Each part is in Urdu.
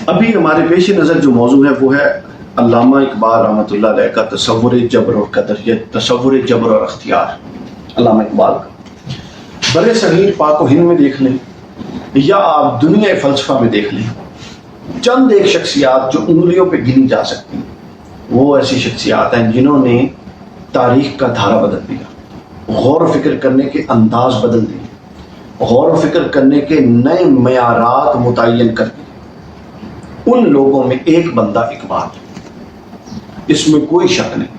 ابھی ہمارے پیش نظر جو موضوع ہے وہ ہے علامہ اقبال رحمۃ اللہ علیہ کا تصور جبر اور قدر، یا تصور جبر اور اختیار علامہ اقبال کا۔ برِ صغیر پاک و ہند میں دیکھ لیں یا آپ دنیا فلسفہ میں دیکھ لیں، چند ایک شخصیات جو انگلیوں پہ گنی جا سکتی ہیں، وہ ایسی شخصیات ہیں جنہوں نے تاریخ کا دھارا بدل دیا، غور و فکر کرنے کے انداز بدل دیے، غور و فکر کرنے کے نئے معیارات متعین کر دیے۔ ان لوگوں میں ایک بندہ اقبال، اس میں کوئی شک نہیں۔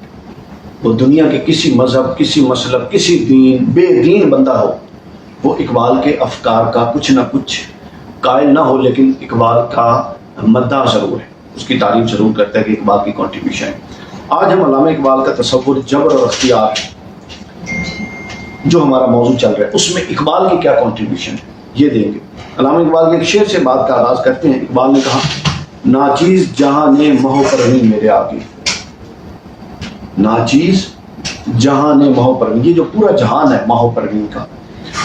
وہ دنیا کے کسی مذہب، کسی مسلک، کسی دین، بے دین بندہ ہو، وہ اقبال کے افکار کا کچھ نہ کچھ قائل نہ ہو، لیکن اقبال کا مداح ضرور ہے، اس کی تعریف ضرور کرتا ہے کہ اقبال کی کنٹریبیوشن ہے۔ آج ہم علامہ اقبال کا تصور جبر اور اختیار جو ہمارا موضوع چل رہا ہے، اس میں اقبال کی کیا کنٹریبیوشن ہے یہ دیں گے۔ علامہ اقبال کے ایک شعر سے بات کا آغاز کرتے ہیں۔ اقبال نے کہا، ناچیز جہاں نے مہو پروین میرے آگے، ناچیز جہاں نے مہو پروین، یہ جو پورا جہان ہے مہو پروین کا،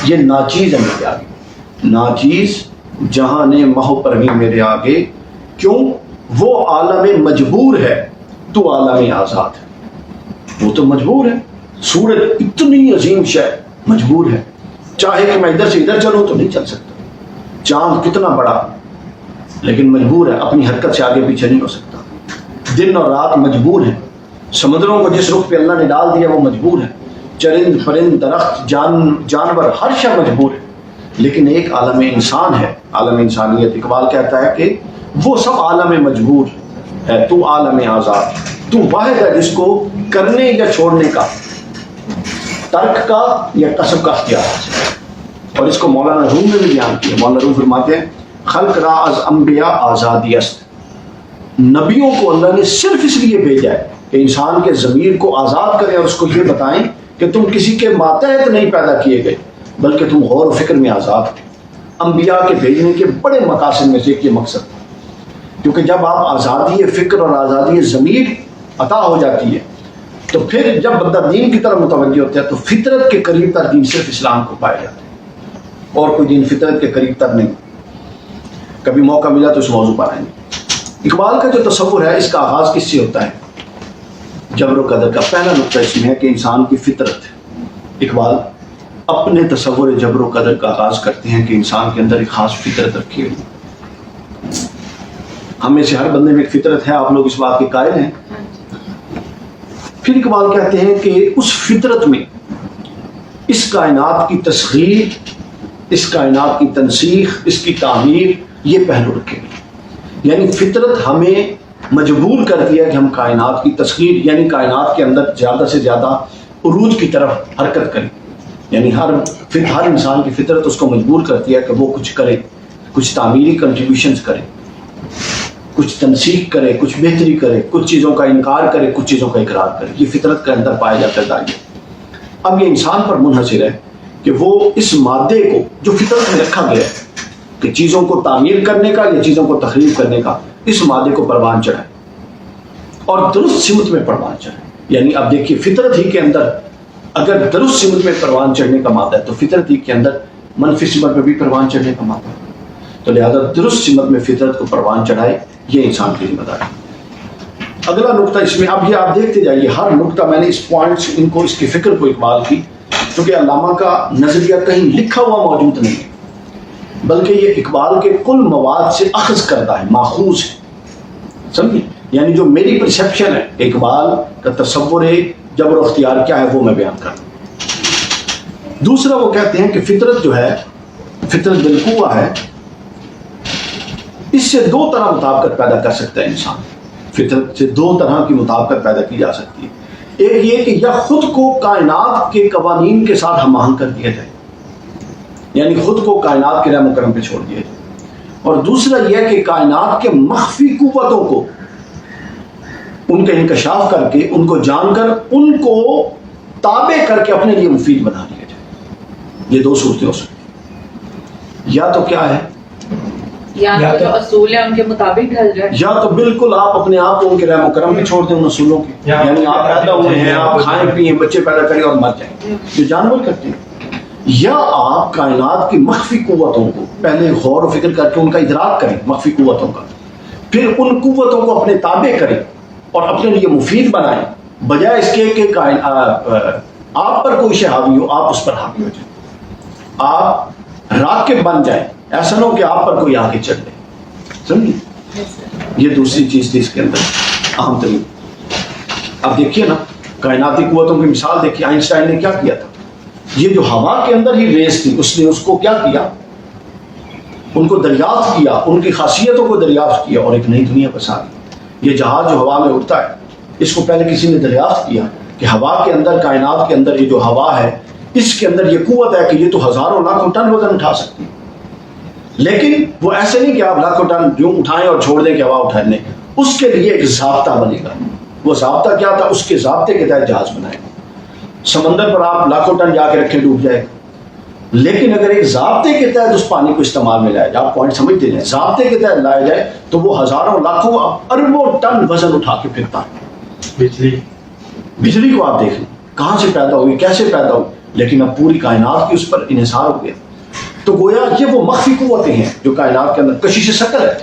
یہ ناچیز ہے میرے آگے، ناچیز جہاں نے مہو پروین میرے آگے، کیوں وہ عالم مجبور ہے تو عالم آزاد ہے۔ وہ تو مجبور ہے، سورج اتنی عظیم شے مجبور ہے، چاہے کہ میں ادھر سے ادھر چلوں تو نہیں چل سکتا، چاند کتنا بڑا لیکن مجبور ہے، اپنی حرکت سے آگے پیچھے نہیں ہو سکتا، دن اور رات مجبور ہے، سمندروں کو جس رخ پہ اللہ نے ڈال دیا وہ مجبور ہے، چرند پرند درخت جانور ہر شے مجبور ہے، لیکن ایک عالم انسان ہے، عالم انسانیت۔ اقبال کہتا ہے کہ وہ سب عالم مجبور ہے تو عالم آزاد، تو واحد ہے جس کو کرنے یا چھوڑنے کا، ترک کا یا کسب کا اختیار ہے۔ اور اس کو مولانا روم نے بھی بیان کیا۔ مولانا روم فرماتے ہیں، خلق را از انبیاء آزادی است، نبیوں کو اللہ نے صرف اس لیے بھیجا ہے کہ انسان کے ضمیر کو آزاد کریں اور اس کو یہ بتائیں کہ تم کسی کے ماتحت نہیں پیدا کیے گئے بلکہ تم غور و فکر میں آزاد ہو۔ انبیاء کے بھیجنے کے بڑے مقاصد میں سے ایک یہ مقصد، کیونکہ جب آپ آزادی فکر اور آزادی ضمیر عطا ہو جاتی ہے تو پھر جب بندہ دین کی طرف متوجہ ہوتا ہے تو فطرت کے قریب تر دین صرف اسلام کو پایا جاتا ہے، اور کوئی دین فطرت کے قریب تر نہیں۔ کبھی موقع ملا تو اس موضوع پر آئیں گے۔ اقبال کا جو تصور ہے اس کا آغاز کس سے ہوتا ہے؟ جبر و قدر کا پہلا نقطہ اس میں ہے کہ انسان کی فطرت۔ اقبال اپنے تصور جبر و قدر کا آغاز کرتے ہیں کہ انسان کے اندر ایک خاص فطرت رکھی ہوئی، ہم میں سے ہر بندے میں ایک فطرت ہے، آپ لوگ اس بات کے قائل ہیں۔ پھر اقبال کہتے ہیں کہ اس فطرت میں اس کائنات کی تسخیر، اس کائنات کی تنسیخ، اس کی تعمیر، یہ پہلو رکھے گئے۔ یعنی فطرت ہمیں مجبور کرتی ہے کہ ہم کائنات کی تسخیر، یعنی کائنات کے اندر زیادہ سے زیادہ عروج کی طرف حرکت کریں۔ یعنی ہر انسان کی فطرت اس کو مجبور کرتی ہے کہ وہ کچھ کرے، کچھ تعمیری کنٹریبیوشنز کرے، کچھ تنسیخ کرے، کچھ بہتری کرے، کچھ چیزوں کا انکار کرے، کچھ چیزوں کا اقرار کرے۔ یہ فطرت کے اندر پایا جاتا ہے داعیہ۔ اب یہ انسان پر منحصر ہے کہ وہ اس مادے کو جو فطرت میں رکھا گیا ہے کہ چیزوں کو تعمیر کرنے کا یا چیزوں کو تخریب کرنے کا، اس مادے کو پروان چڑھائے اور درست سمت میں پروان چڑھائے۔ یعنی اب دیکھیے فطرت ہی کے اندر اگر درست سمت میں پروان چڑھنے کا مادہ ہے تو فطرت ہی کے اندر منفی سمت میں بھی پروان چڑھنے کا مادہ ہے، تو لہذا درست سمت میں فطرت کو پروان چڑھائے، یہ انسان کی ذمہ داری۔ اگلا نقطہ اس میں، اب یہ آپ دیکھتے جائیے ہر نقطہ میں نے اس پوائنٹس ان کو، اس کی فکر کو اقبال کی، کیونکہ علامہ کا نظریہ کہیں لکھا ہوا موجود نہیں ہے بلکہ یہ اقبال کے کل مواد سے اخذ کردہ ہے، ماخوذ ہے، سمجھے؟ یعنی جو میری پرسیپشن ہے اقبال کا تصور جبر و اختیار کیا ہے وہ میں بیان کرتا ہوں۔ دوسرا وہ کہتے ہیں کہ فطرت جو ہے، فطرت بالقوہ ہے، اس سے دو طرح مطابقت پیدا کر سکتا ہے انسان۔ فطرت سے دو طرح کی مطابقت پیدا کی جا سکتی ہے، ایک یہ کہ یا خود کو کائنات کے قوانین کے ساتھ ہم آہنگ کر دیا جائے، یعنی خود کو کائنات کے رحم و کرم پہ چھوڑ دیا جائے، اور دوسرا یہ کہ کائنات کے مخفی قوتوں کو ان کا انکشاف کر کے، ان کو جان کر، ان کو تابع کر کے اپنے لیے مفید بنا لیا جائے۔ یہ دو صورتیں ہو سکتی ہیں، یا تو کیا ہے، یا تو جو اصول ہے ان کے مطابق ڈھل جائے، یا تو بالکل آپ اپنے آپ کو ان کے رحم و کرم پہ چھوڑ دیں، ان اصولوں کے، یعنی آپ پیدا ہوئے ہیں، آپ کھائیں پیئیں، بچے پیدا کریں اور مر جائیں جو جانور کرتے ہیں، یا آپ کائنات کی مخفی قوتوں کو پہلے غور و فکر کر کے ان کا ادراک کریں، مخفی قوتوں کا، پھر ان قوتوں کو اپنے تابع کریں اور اپنے لیے مفید بنائیں، بجائے اس کے کہ آپ پر کوئی شے حاوی ہو آپ اس پر حاوی ہو جائیں، آپ راکب بن جائیں، ایسا نہ ہو کہ آپ پر کوئی آگے چڑھ جائے. سمجھے؟ یہ دوسری چیز تھی اس کے اندر اہم ترین. اب دیکھیے نا کائناتی قوتوں کی مثال دیکھیے. آئنسٹائن نے کیا کیا تھا؟ یہ جو ہوا کے اندر ہی ریس تھی اس نے اس کو کیا کیا، ان کو دریافت کیا، ان کی خاصیتوں کو دریافت کیا اور ایک نئی دنیا بسا دی. یہ جہاز جو ہوا میں اڑتا ہے اس کو پہلے کسی نے دریافت کیا کہ ہوا کے اندر، کائنات کے اندر یہ جو ہوا ہے اس کے اندر یہ قوت ہے کہ یہ تو ہزاروں لاکھوں ٹن وزن اٹھا سکتی ہے. لیکن وہ ایسے نہیں کہ آپ لاکھوں ٹن یوں اٹھائیں اور چھوڑ دیں کہ ہوا اٹھانے، اس کے لیے ایک ضابطہ بنے گا. وہ ضابطہ کیا تھا؟ اس کے ضابطے کے تحت جہاز بنائے گا. سمندر پر آپ لاکھوں ٹن جا کے رکھیں ڈوب جائے گا. لیکن اگر ایک ضابطے کے تحت اس پانی کو استعمال میں لایا جائے، آپ پوائنٹ سمجھتے ہیں، ضابطے کے تحت لایا جائے تو وہ ہزاروں لاکھوں اربوں ٹن وزن اٹھا کے پھرتا ہے. بجلی کو آپ دیکھیں کہاں سے پیدا ہوئی، کیسے پیدا ہوئی، لیکن اب پوری کائنات کی اس پر انحصار ہو گیا. تو گویا یہ وہ مخفی قوتیں ہیں جو کائنات کے اندر. کشش ثقل ہے،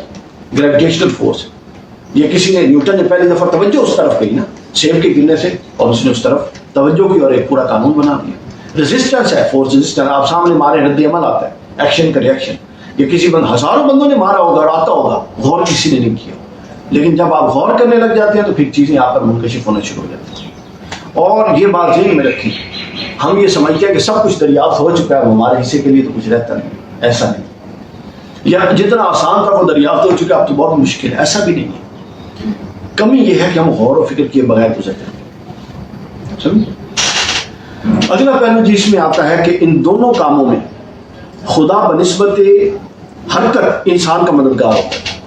گریویٹیشنل فورس. یہ کسی نے، نیوٹن نے پہلی دفعہ توجہ اس طرف کی نا سیب کے گرنے سے، اور اس نے اس طرف توجہ کی اور ایک پورا قانون بنا دیا. ریزسٹنس ہے، فورس ریزسٹنس. آپ سامنے مارے رد عمل آتا ہے، ایکشن کا ریئیکشن. یہ کسی ہزاروں بندوں نے مارا ہوگا اور آتا ہوگا، غور کسی نے نہیں کیا. لیکن جب آپ غور کرنے لگ جاتے ہیں تو پھر چیزیں آپ پر منکشف ہونا شروع ہو جاتی ہیں. اور یہ بات ذہن میں رکھیں، ہم یہ سمجھتے ہیں کہ سب کچھ دریافت ہو چکا ہے، ہمارے حصے کے لیے تو کچھ رہتا نہیں. ایسا نہیں. یا جتنا آسان تھا وہ دریافت ہو چکا، اب تو بہت مشکل ہے. ایسا بھی نہیں ہے. کمی یہ ہے کہ ہم غور و فکر کیے بغیر گزر جاتے ہیں. سمجھ؟ اگلا پہلو جس میں آتا ہے کہ ان دونوں کاموں میں خدا بنسبت حرکت انسان کا مددگار ہوتا ہے.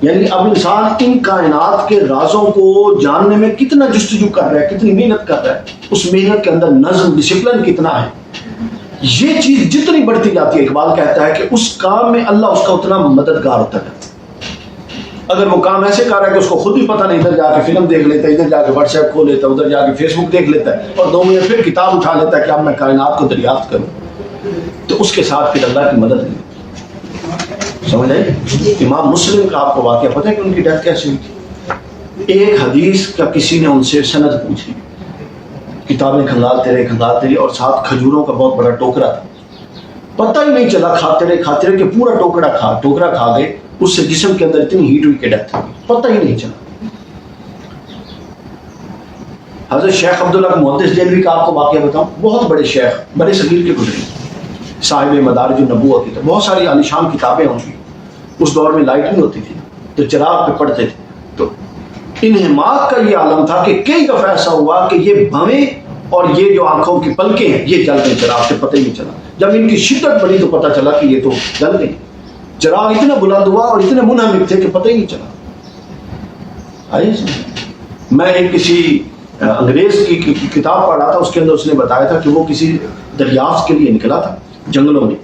یعنی اب انسان ان کائنات کے رازوں کو جاننے میں کتنا جستجو کر رہا ہے، کتنی محنت کر رہا ہے، اس محنت کے اندر نظم، ڈسپلن کتنا ہے. یہ چیز جتنی بڑھتی جاتی ہے، اقبال کہتا ہے کہ اس کام میں اللہ اس کا اتنا مددگار ہوتا ہے. اگر وہ کام ایسے کر رہا ہے کہ اس کو خود بھی پتہ نہیں، ادھر جا کے فلم دیکھ لیتا ہے، ادھر جا کے واٹس ایپ کھول لیتا ہے، ادھر جا کے فیس بک دیکھ لیتا ہے، اور 2 منٹ پھر کتاب اٹھا لیتا ہے کہ اب میں کائنات کو دریافت کروں، تو اس کے ساتھ پھر اللہ کی مدد نہیں. سمجھ آئی؟ امام مسلم کا آپ کو واقعہ پتہ ہے کہ ان کی ڈیتھ کیسے ہوئی تھی؟ ایک حدیث کا کسی نے ان سے سند پوچھی، کتابیں کھنگالتے رہے اور ساتھ کھجوروں کا بہت بڑا ٹوکرا تھا. پتہ ہی نہیں چلا، کھاتے رہے کہ پورا ٹوکرا کھا گئے. اس سے جسم کے اندر اتنی ہیٹ ہوئی کہ ڈیتھ ہوئی، پتہ ہی نہیں چلا. حضرت شیخ عبداللہ محدث دہلوی کا آپ کو واقعہ بتاؤں، بہت بڑے شیخ، بڑے صغیر کے گزرے، صاحب مدارج النبوہ کی. بہت ساری عالیشان کتابیں ہوں گی. اس دور میں لائٹ نہیں ہوتی تھی تو چراغ پہ پڑھتے تھے. تو انہماک کا یہ عالم تھا کہ کئی دفعہ ایسا ہوا کہ یہ بھویں اور یہ جو آنکھوں کی پلکیں ہیں یہ جل گئی چراغ سے، پتہ ہی نہیں چلا. جب ان کی شدت بڑھی تو پتہ چلا کہ یہ تو جل گئی. چراغ اتنا بلند ہوا اور اتنے منہمک تھے کہ پتہ ہی نہیں چلا. میں ایک کسی انگریز کی کتاب پڑھ رہا تھا، اس کے اندر اس نے بتایا تھا کہ وہ کسی دریافت کے لیے نکلا تھا جنگلوں میں،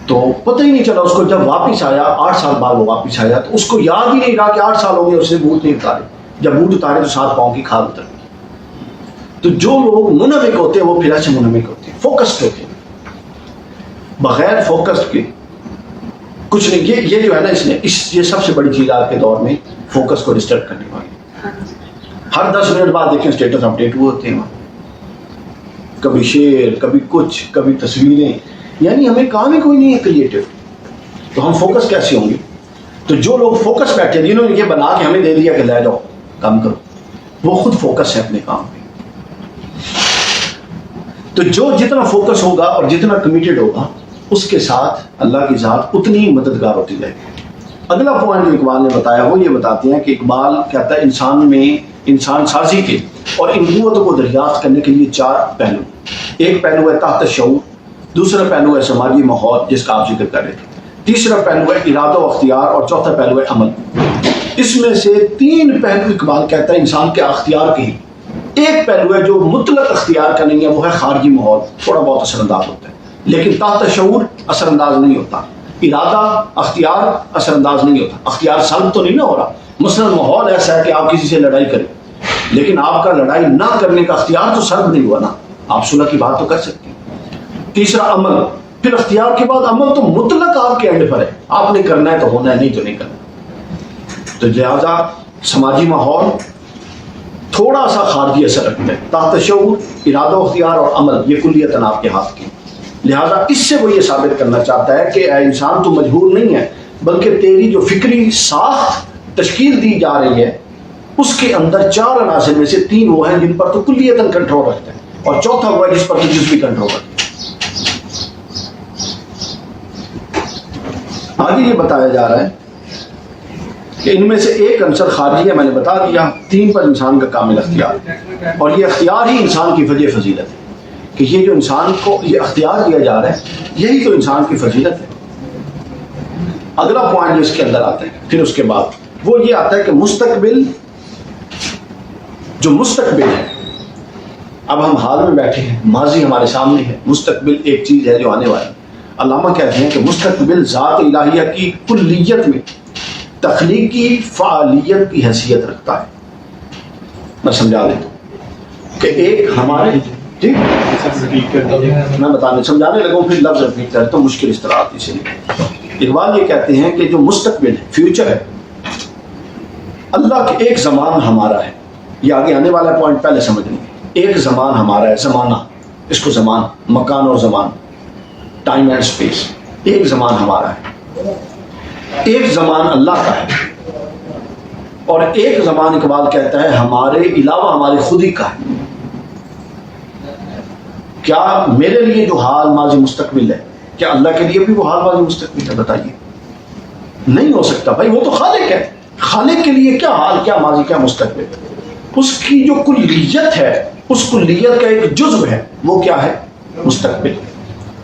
تو پتہ ہی نہیں چلا اس کو. جب واپس آیا 8 سال بعد وہ واپس آیا تو اس کو یاد ہی نہیں رہا کہ 8 سال ہو گئے اس نے بوٹ نہیں اتارے. جب بوٹ اتارے تو 7 پاؤں کی کھال اتر گئی. تو جو لوگ منہمک ہوتے ہیں وہ پھر ایسے منہمک ہوتے ہیں، فوکسڈ ہوتے ہیں. بغیر فوکسڈ کے کچھ نہیں. یہ جو ہے نا یہ سب سے بڑی چیز آج کے دور میں فوکس کو ڈسٹرب کرنے والی. ہر 10 منٹ بعد دیکھیں اسٹیٹس اپڈیٹ ہوئے ہوتے ہیں، کبھی شعر، کبھی کچھ، کبھی تصویریں. یعنی ہمیں کام ہی کوئی نہیں ہے کریٹو، تو ہم فوکس کیسے ہوں گے؟ تو جو لوگ فوکس بیٹھے، جنہوں نے یہ بنا کے ہمیں دے دیا کہ لے جاؤ کام کرو، وہ خود فوکس ہے اپنے کام پہ. تو جو جتنا فوکس ہوگا اور جتنا کمیٹڈ ہوگا اس کے ساتھ اللہ کی ذات اتنی ہی مددگار ہوتی جائے گی. اگلا پوائنٹ جو اقبال نے بتایا وہ یہ بتاتے ہیں کہ اقبال کہتا ہے انسان میں انسان سازی کے اور ان قوتوں کو دریافت کرنے کے لیے 4 پہلو. ایک پہلو ہے تحت شعور، دوسرا پہلو ہے سماجی ماحول جس کا آپ ذکر کر رہے تھے، تیسرا پہلو ہے ارادہ و اختیار، اور چوتھا پہلو ہے عمل. اس میں سے 3 پہلو اقبال کہتا ہے انسان کے اختیار کے ہی. ایک پہلو ہے جو مطلق اختیار کا نہیں ہے، وہ ہے خارجی ماحول، تھوڑا بہت اثر انداز ہوتا ہے، لیکن تحت شعور اثر انداز نہیں ہوتا. ارادہ اختیار اثر انداز نہیں ہوتا. اختیار سلب تو نہیں نہ ہو رہا. مثلا ماحول ایسا ہے کہ آپ کسی سے لڑائی کریں، لیکن آپ کا لڑائی نہ کرنے کا اختیار تو سلب نہیں ہوا نا، آپ صلح کی بات تو کر سکتے ہیں. تیسرا عمل، پھر اختیار کے بعد عمل تو مطلق آپ کے اینڈ پر ہے، آپ نے کرنا ہے تو ہونا ہے، نہیں تو نہیں کرنا. تو لہذا سماجی ماحول تھوڑا سا خارجی اثر رکھتا ہے. تحت شعور، ارادہ، اختیار اور عمل یہ کلیتاً آپ کے ہاتھ کی. لہذا اس سے وہ یہ ثابت کرنا چاہتا ہے کہ اے انسان تو مجبور نہیں ہے، بلکہ تیری جو فکری ساخت تشکیل دی جا رہی ہے اس کے اندر 4 عناصر میں سے 3 وہ ہیں جن پر تو کلیتاً کنٹرول رکھتا ہے، اور چوتھا وہ ہے جس پر تو جزوی کنٹرول رکھتا ہے. آگے یہ بتایا جا رہا ہے کہ ان میں سے ایک عنصر خارجی ہے، میں نے بتا دیا. 3 پر انسان کا کامل اختیار، اور یہ اختیار ہی انسان کی وجہ فضیلت ہے کہ یہ جو انسان کو یہ اختیار دیا جا رہا ہے یہی تو انسان کی فضیلت ہے. اگلا پوائنٹ جو اس کے اندر آتا ہے پھر اس کے بعد وہ یہ آتا ہے کہ مستقبل جو مستقبل ہے، اب ہم حال میں بیٹھے ہیں، ماضی ہمارے سامنے ہے، مستقبل ایک چیز ہے جو آنے والی. علامہ کہتے ہیں کہ مستقبل ذات الہیہ کی کلیت میں تخلیقی فعالیت کی حیثیت رکھتا ہے. میں سمجھا دیں کہ ایک ہمارے ٹھیک میں بتانے سمجھانے لگوں پھر لفظ ریپیٹ کرے تو مشکل اس طرح آتی. سے اقبال یہ کہتے ہیں کہ جو مستقبل ہے، فیوچر ہے، اللہ کے ایک زمان ہمارا ہے. یہ آگے آنے والا پوائنٹ پہلے سمجھنی ہے. ایک زمان ہمارا ہے، زمانہ، اس کو زمان، مکان اور زمان، ٹائم اینڈ اسپیس. ایک زمان ہمارا ہے، ایک زمان اللہ کا ہے، اور ایک زمان اقبال کہتا ہے ہمارے علاوہ ہمارے خود ہی کا ہے. کیا میرے لیے جو حال ماضی مستقبل ہے کیا اللہ کے لیے بھی وہ حال ماضی مستقبل ہے؟ بتائیے. نہیں ہو سکتا بھائی، وہ تو خالق ہے. خالق کے لیے کیا حال، کیا ماضی، کیا مستقبل؟ اس کی جو کلیت ہے، اس کلیت کا ایک جزو ہے، وہ کیا ہے؟ مستقبل.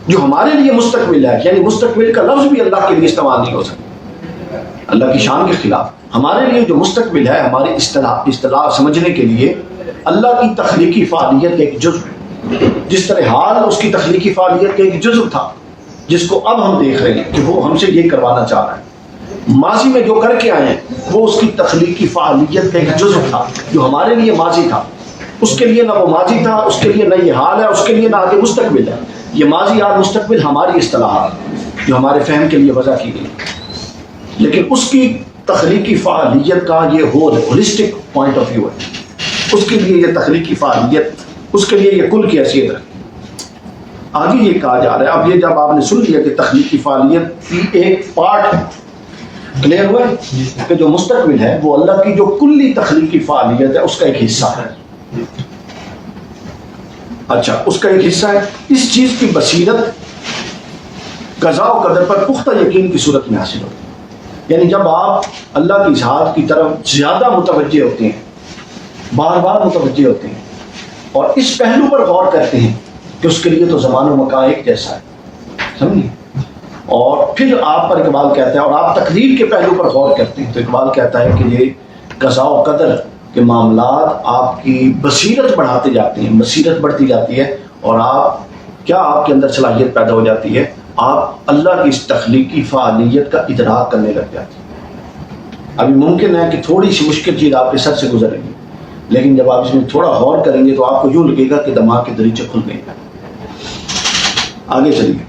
جو ہمارے لیے مستقبل ہے، یعنی مستقبل کا لفظ بھی اللہ کے لیے استعمال نہیں ہو سکتا، اللہ کی شان کے خلاف. ہمارے لیے جو مستقبل ہے ہماری اصطلاح سمجھنے کے لیے اللہ کی تخلیقی فعالیت کا ایک جزو ہے. جس طرح حال اس کی تخلیقی فعالیت کا ایک جزو تھا جس کو اب ہم دیکھ رہے ہیں کہ وہ ہم سے یہ کروانا چاہ رہا ہے. ماضی میں جو کر کے آئے ہیں وہ اس کی تخلیقی فعالیت کا ایک جزو تھا جو ہمارے لیے ماضی تھا. اس کے لیے نہ وہ ماضی تھا، اس کے لیے نہ یہ حال ہے، اس کے لیے نہ آگے مستقبل ہے. یہ ماضی اور مستقبل ہماری اصطلاحات جو ہمارے فہم کے لیے وضع کی گئی، لیکن اس کی تخلیقی فعالیت کا یہ ہولسٹک پوائنٹ آف ویو ہے. اس کے لیے یہ تخلیقی فعالیت، اس کے لیے یہ کل کی حیثیت رکھتی. آگے یہ کہا جا رہا ہے، اب یہ جب آپ نے سن لیا کہ تخلیقی فعالیت کی ایک پارٹ ہے، کلیئر ہوا ہے کہ جو مستقبل ہے وہ اللہ کی جو کلی تخلیقی فعالیت ہے اس کا ایک حصہ ہے. اچھا، اس کا ایک حصہ ہے. اس چیز کی بصیرت قضاء و قدر پر پختہ یقین کی صورت میں حاصل ہوتی ہے. یعنی جب آپ اللہ کی ذات کی طرف زیادہ متوجہ ہوتے ہیں، بار بار متوجہ ہوتے ہیں، اور اس پہلو پر غور کرتے ہیں کہ اس کے لیے تو زمان و مکان ایک جیسا ہے، سمجھے، اور پھر آپ پر اقبال کہتا ہے، اور آپ تقدیر کے پہلو پر غور کرتے ہیں تو اقبال کہتا ہے کہ یہ قضاء و قدر کے معاملات آپ کی بصیرت بڑھاتے جاتے ہیں، بصیرت بڑھتی جاتی ہے، اور آپ کے اندر صلاحیت پیدا ہو جاتی ہے، آپ اللہ کی اس تخلیقی فعالیت کا ادراک کرنے لگ جاتے ہیں. ابھی ممکن ہے کہ تھوڑی سی مشکل چیز آپ کے سر سے گزرے گی، لیکن جب آپ اس میں تھوڑا غور کریں گے تو آپ کو یوں لگے گا کہ دماغ کے دریچے کھل گئے. آگے چلیے.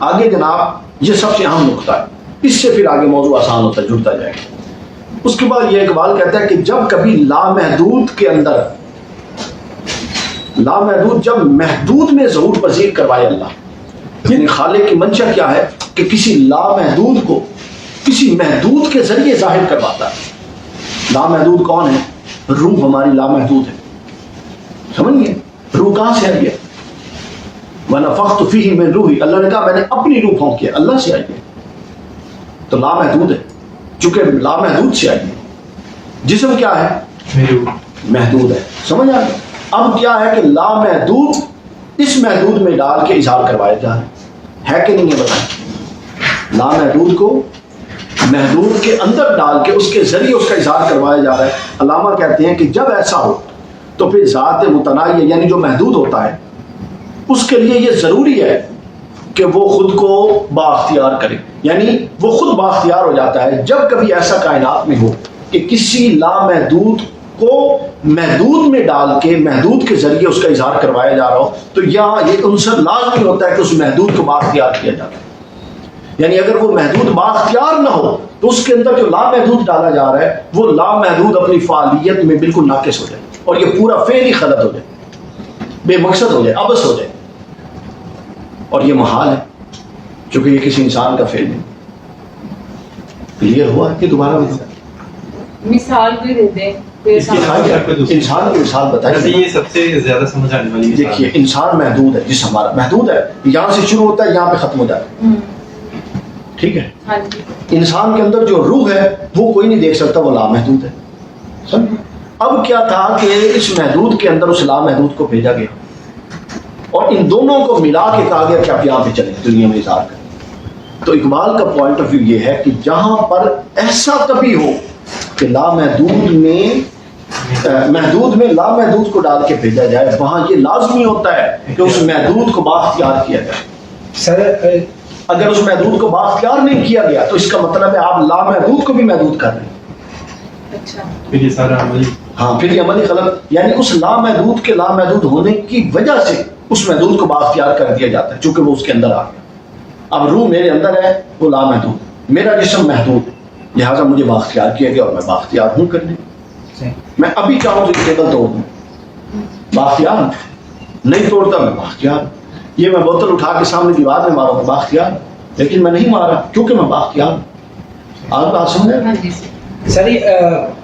آگے جناب یہ سب سے اہم نقطہ ہے، اس سے پھر آگے موضوع آسان ہوتا ہے، جڑتا جائے گا. اس کے بعد یہ اقبال کہتا ہے کہ جب کبھی لامحدود کے اندر، لامحدود جب محدود میں ظہور پذیر کروائے اللہ، یعنی خالق کی منشا کیا ہے کہ کسی لامحدود کو کسی محدود کے ذریعے ظاہر کرواتا ہے. لامحدود کون ہے؟ روح ہماری لامحدود ہے، سمجھیے. روح کہاں سے آئی ہے؟ وَنَفَخْتُ فِيهِ مِن رُوحِي، اللہ نے کہا میں نے اپنی روح پھونک کیا، اللہ سے آئی ہے، تو لامحدود ہے. چونکہ لامحدود سے آئی ہے. جسم کیا ہے؟ محدود ہے. سمجھ آ گیا؟ اب کیا ہے کہ لامحدود اس محدود میں ڈال کے اظہار کروایا جا رہا ہے کہ نہیں ہے؟ بتائیں. لامحدود کو محدود کے اندر ڈال کے اس کے ذریعے اس کا اظہار کروایا جا رہا ہے. علامہ کہتے ہیں کہ جب ایسا ہو تو پھر ذات متناہی یعنی جو محدود ہوتا ہے اس کے لیے یہ ضروری ہے کہ وہ خود کو بااختیار کرے، یعنی وہ خود بااختیار ہو جاتا ہے. جب کبھی ایسا کائنات میں ہو کہ کسی لامحدود کو محدود میں ڈال کے محدود کے ذریعے اس کا اظہار کروایا جا رہا ہو تو یہاں یہ عنصر لازمی ہوتا ہے کہ اس محدود کو بااختیار کیا جاتا ہے. یعنی اگر وہ محدود بااختیار نہ ہو تو اس کے اندر جو لامحدود ڈالا جا رہا ہے وہ لامحدود اپنی فعالیت میں بالکل ناقص ہو جائے اور یہ پورا فعل ہی غلط ہو جائے، بے مقصد ہو جائے، عبث ہو جائے. اور یہ محال ہے چونکہ یہ کسی انسان کا فعل نہیں. کلیئر ہوا کہ دوبارہ مثال بھی دے دیں. انسان کی مثال بتائیے. یہ سب سے زیادہ سمجھ آنے والی مثال. دیکھیے انسان محدود ہے، جس ہمارا محدود ہے، یہاں سے شروع ہوتا ہے یہاں پہ ختم ہو جاتا ہے. ٹھیک ہے. انسان کے اندر جو روح ہے وہ کوئی نہیں دیکھ سکتا، وہ لامحدود ہے. سمجھ؟ اب کیا تھا کہ اس محدود کے اندر اس لامحدود کو بھیجا گیا اور ان دونوں کو ملا کے کہا گیا کہ آپ یہاں پہ چلیں، دنیا میں اظہار کریں. تو اقبال کا پوائنٹ آف ویو یہ ہے کہ جہاں پر ایسا کبھی ہو کہ لامحدود میں لامحدود کو ڈال کے بھیجا جائے، وہاں یہ لازمی ہوتا ہے کہ اس محدود کو بااختیار کیا جائے. سر اگر اس محدود کو بااختیار نہیں کیا گیا تو اس کا مطلب ہے آپ لامحدود کو بھی محدود کر رہے ہیں. اچھا. پھر یہ سارا عملی پھر یہ عملی غلط، یعنی اس لامحدود کے لامحدود ہونے کی وجہ سے اس محدود کو بااختیار کر دیا جاتا ہے چونکہ وہ اس کے اندر آ گیا. اب روح میرے اندر ہے وہ لامحدود، میرا جسم محدود، لہٰذا مجھے بااختیار کیا گیا اور میں بااختیار ہوں کرنے. میں ابھی چاہوں تو ٹیبل توڑ دوں، بااختیار. نہیں توڑتا میں بااختیار. یہ میں بوتل اٹھا کے سامنے دیوار میں مارا ہوں بااختیار، لیکن میں نہیں مارا کیونکہ میں بااختیار. آپ بات سمجھے؟ سر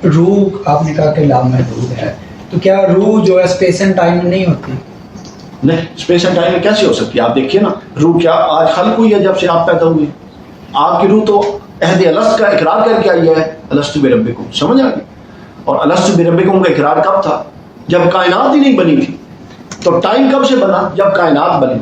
روح آپ نے کہا کہ لامحدود ہے، تو کیا روح جو ہے اسپیس اینڈ ٹائم میں نہیں ہوتی؟ نہیں، اسپیس اینڈ ٹائم میں کیسے ہو سکتی ہے؟ آپ دیکھیے نا، روح کیا آج خلق ہوئی ہے جب سے آپ پیدا ہوئے؟ آپ کی روح تو عہد الست کا اقرار کر کے آئی ہے، الست بربکم. سمجھ آ گئی؟ اور الست بربکم کا اقرار کب تھا؟ جب کائنات ہی نہیں بنی تھی. تو ٹائم کب سے بنا؟ جب کائنات بنی،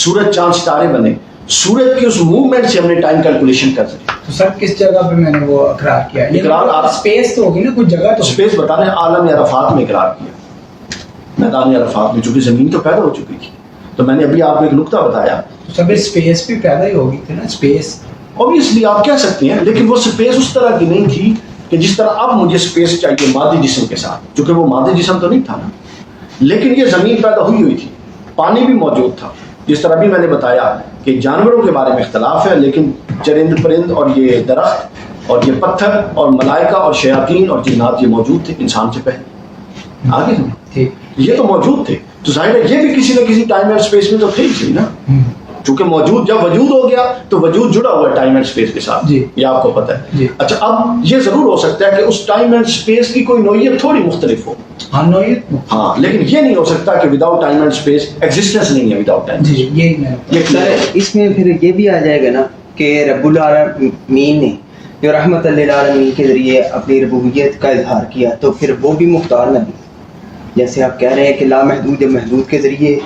سورج چاند ستارے بنے، سورج کی اس موومنٹ سے ہم نے ٹائم کیلکولیشن کر سکے. تو سر کس جگہ پہ میں نے وہ اقرار کیا؟ اقرار آپ اسپیس تو ہوگی نا، کچھ جگہ تو اسپیس بتانے عالم عرفات میں اقرار کیا، میدان عرفات میں، چونکہ زمین تو پیدا ہو چکی تھی. تو میں نے ابھی آپ کو ایک نقطہ بتایا. تو سب اسپیس بھی پیدا ہی ہوگی تھی نا، اسپیس اوبیسلی آپ کہہ سکتے ہیں، لیکن وہ اسپیس اس طرح کی نہیں تھی کہ جس طرح اب مجھے اسپیس چاہیے مادی جسم کے ساتھ، چونکہ وہ مادی جسم تو نہیں تھا نا. لیکن یہ زمین پیدا ہوئی تھی، پانی بھی موجود تھا. جس طرح بھی میں نے بتایا کہ جانوروں کے بارے میں اختلاف ہے، لیکن چرند پرند اور یہ درخت اور یہ پتھر اور ملائکہ اور شیاطین اور جنات یہ موجود تھے انسان سے پہلے. آگے یہ تو موجود تھے، تو ظاہر ہے یہ بھی کسی نہ کسی ٹائم اینڈ اسپیس میں تو تھے ہی نا. چونکہ موجود جب وجود ہو گیا تو وجود جڑا ہوا ہے ٹائم اینڈ اسپیس کے ساتھ. یہ آپ کو پتہ ہے. اچھا، اب یہ ضرور ہو سکتا ہے کہ اس ٹائم اینڈ اسپیس کی کوئی نوعیت تھوڑی مختلف ہو. ہاں، لیکن یہ نہیں ہو سکتا کہ without time and space existence نہیں ہے. وداؤٹ ٹائم اس میں پھر یہ بھی آ جائے گا نا کہ رب العالمین نے جو رحمت للعالمین کے ذریعے اپنی ربوبیت کا اظہار کیا، تو پھر وہ بھی مختار نبی، جیسے آپ کہہ رہے ہیں کہ لامحدود جب محدود کے ذریعے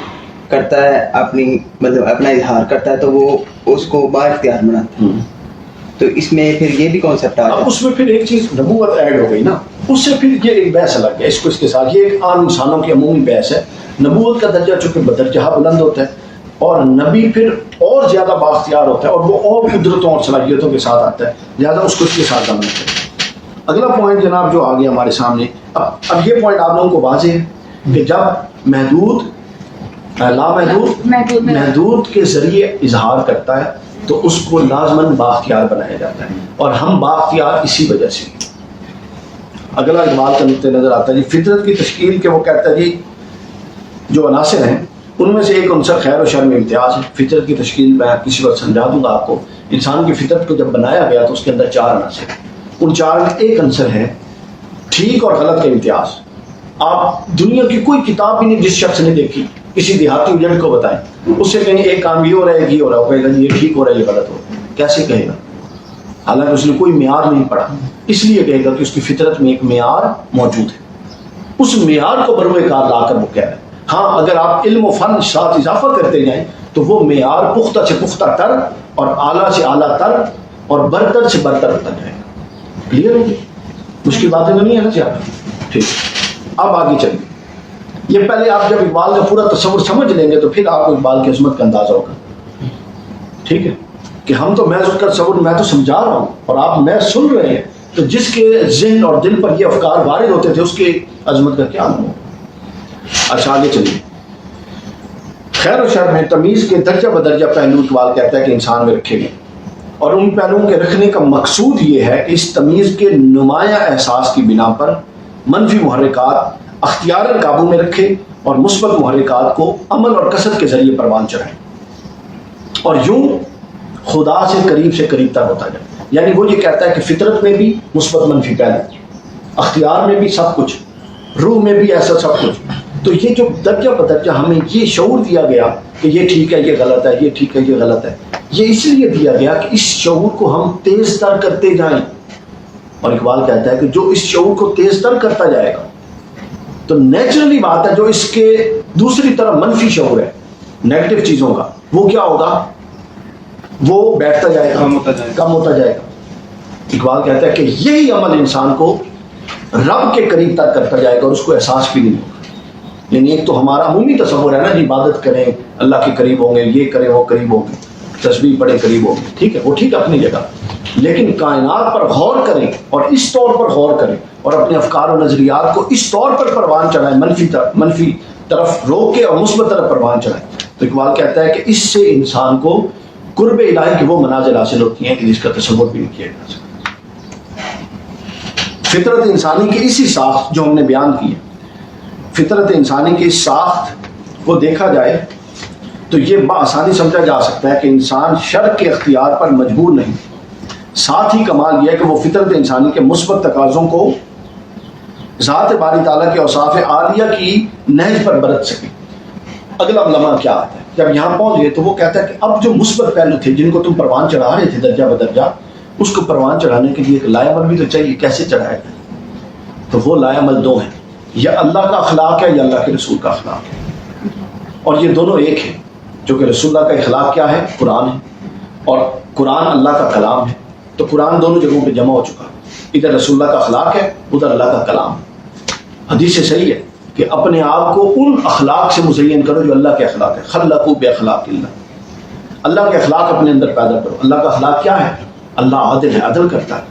کرتا ہے اپنی مطلب اپنا اظہار کرتا ہے تو وہ اس کو با اختیار بناتا ہے. تو اس میں پھر یہ بھی کانسیپٹ آ رہا ہے. اس میں پھر ایک چیز نبوت ایڈ ہو گئی نا، اس سے پھر یہ ایک بحث الگ ہے. اس کے ساتھ یہ ایک عام انسانوں کی عمومی بحث ہے. نبوت کا درجہ چونکہ بدرجہ بلند ہوتا ہے اور نبی پھر اور زیادہ بااختیار ہوتا ہے اور وہ اور قدرتوں اور صلاحیتوں کے ساتھ آتا ہے، لہٰذا اس کو اس کے ساتھ آنا چاہیے. اگلا پوائنٹ جناب جو آ گیا ہمارے سامنے، اب یہ پوائنٹ آپ لوگوں کو واضح ہے کہ جب محدود کے ذریعے اظہار کرتا ہے تو اس کو لازماً بااختیار بنایا جاتا ہے، اور ہم بااختیار اسی وجہ سے. اگلا اقبال کا نقطہ نظر آتا ہے جی فطرت کی تشکیل کے. وہ کہتا ہے جی جو عناصر ہیں ان میں سے ایک عنصر خیر و شر میں امتیاز ہے. فطرت کی تشکیل میں کسی وقت سمجھا دوں گا آپ کو. انسان کی فطرت کو جب بنایا گیا تو اس کے اندر 4 عناصر ہیں. ان 4 میں ایک عنصر ہے ٹھیک اور غلط کا امتیاز. آپ دنیا کی کوئی کتاب بھی نہیں جس شخص نے دیکھی کسی دیہاتی ایجنٹ کو بتائیں، اس سے کہیں ایک کام یہ ہو رہا ہے یہ ہو رہا ہے، وہ کہے گا یہ ٹھیک ہو رہا ہے یہ غلط ہو رہا ہے. کیسے کہے گا؟ حالانکہ اس نے کوئی معیار نہیں پڑھا. اس لیے کہے گا کہ اس کی فطرت میں ایک معیار موجود ہے، اس معیار کو بروئے کار لا کر وہ کہہ رہا ہے. ہاں، اگر آپ علم و فن ساتھ اضافہ کرتے جائیں تو وہ معیار پختہ سے پختہ تر اور اعلیٰ سے اعلیٰ تر اور برتر سے برتر ہوتا جائے گا. کلیئر ہوگی؟ مشکل باتیں تو نہیں ہے نا جی آپ؟ ٹھیک. اب آگے چلیے. یہ پہلے آپ جب اقبال کا پورا تصور سمجھ لیں گے تو پھر آپ کو اقبال کی عظمت کا اندازہ ہوگا. ٹھیک ہے کہ ہم تو میں اس کا تصور میں تو سمجھا رہا ہوں اور آپ میں سن رہے ہیں، تو جس کے ذہن اور دل پر یہ افکار وارد ہوتے تھے اس کی عظمت کا کیا نام ہو. اچھا آگے چلیے. خیر و شر میں تمیز کے درجہ بدرجہ پہلو اقبال کہتا ہے کہ انسان میں رکھے گئے. اور ان پہلوؤں کے رکھنے کا مقصود یہ ہے کہ اس تمیز کے نمایاں احساس کی بنا پر منفی محرکات اختیاراً قابو میں رکھے اور مثبت محرکات کو عمل اور کثرت کے ذریعے پروان چڑھائے اور یوں خدا سے قریب تر ہوتا جائے. یعنی وہ یہ کہتا ہے کہ فطرت میں بھی مثبت منفی پہلو، اختیار میں بھی سب کچھ، روح میں بھی ایسا سب کچھ. تو یہ جو درجہ بدرجہ ہمیں یہ شعور دیا گیا کہ یہ ٹھیک ہے یہ غلط ہے، یہ ٹھیک ہے یہ غلط ہے، یہ اس لیے دیا گیا کہ اس شعور کو ہم تیز تر کرتے جائیں. اور اقبال کہتا ہے کہ جو اس شعور کو تیز تر کرتا جائے گا تو نیچرلی بات ہے جو اس کے دوسری طرف منفی شعور ہے نیگیٹو چیزوں کا، وہ کیا ہوگا؟ وہ بیٹھتا جائے گا، کم ہوتا جائے گا. اقبال کہتا ہے کہ یہی عمل انسان کو رب کے قریب تک کرتا جائے گا اور اس کو احساس بھی نہیں ہوگا. یعنی ایک تو ہمارا عمومی تصور ہے نا جی، عبادت کریں اللہ کے قریب ہوں گے، یہ کریں وہ قریب ہوں گے، تسبیح پڑھیں قریب ہوں گے، ٹھیک ہے وہ ٹھیک اپنی جگہ، لیکن کائنات پر غور کریں اور اس طور پر غور کریں اور اپنے افکار و نظریات کو اس طور پر پروان چڑھائیں، منفی طرف روک کے اور مثبت طرف پروان چڑھائیں. تو اقبال کہتا ہے کہ اس سے انسان کو قرب الہی کی وہ منازل حاصل ہوتی ہیں کہ جس کا تصور بھی نہیں کیا جا سکتا. فطرت انسانی کی اسی ساخت جو ہم نے بیان کی ہے، فطرت انسانی کی اس ساخت کو دیکھا جائے تو یہ بآسانی سمجھا جا سکتا ہے کہ انسان شر کے اختیار پر مجبور نہیں. ساتھ ہی کمال یہ ہے کہ وہ فطرت انسانی کے مثبت تقاضوں کو ذات باری تعالیٰ کے اوصاف عالیہ کی نہج پر برت سکے. اگلا لمحہ کیا آتا ہے جب یہاں پہنچ گئے تو وہ کہتا ہے کہ اب جو مثبت پہلو تھے جن کو تم پروان چڑھا رہے تھے درجہ بدرجہ، اس کو پروان چڑھانے کے لیے ایک لائے عمل بھی تو چاہیے. کیسے چڑھایا جائے؟ تو وہ لائے عمل دو ہیں، یا اللہ کا اخلاق ہے یا اللہ کے رسول کا اخلاق ہے. اور یہ دونوں ایک ہیں، جو کہ رسول اللہ کا اخلاق کیا ہے؟ قرآن ہے، اور قرآن اللہ کا کلام ہے. تو قرآن دونوں جگہوں پہ جمع ہو چکا ہے، ادھر رسول اللہ کا اخلاق ہے، ادھر اللہ کا کلام ہے. حدیث صحیح ہے کہ اپنے آپ کو ان اخلاق سے مزین کرو جو اللہ کے اخلاق ہے. خلقوا باخلاق اللہ، اللہ کے اخلاق اپنے اندر پیدا کرو. اللہ کا اخلاق کیا ہے؟ اللہ عادل ہے، عدل کرتا ہے،